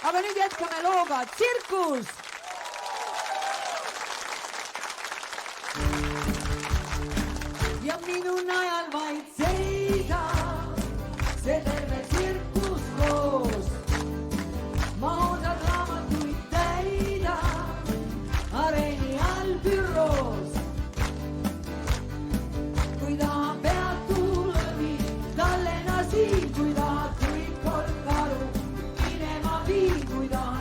aga nüüd jätkame looga Tsirkus. Ja minu najal vaid seisab see terve tsirkus koos. Ma oodad raamatuid täida areeni all büroos. Kui taha peatule viib, talle nasiib, kui taha kõik kolm karu minema viib, kui taha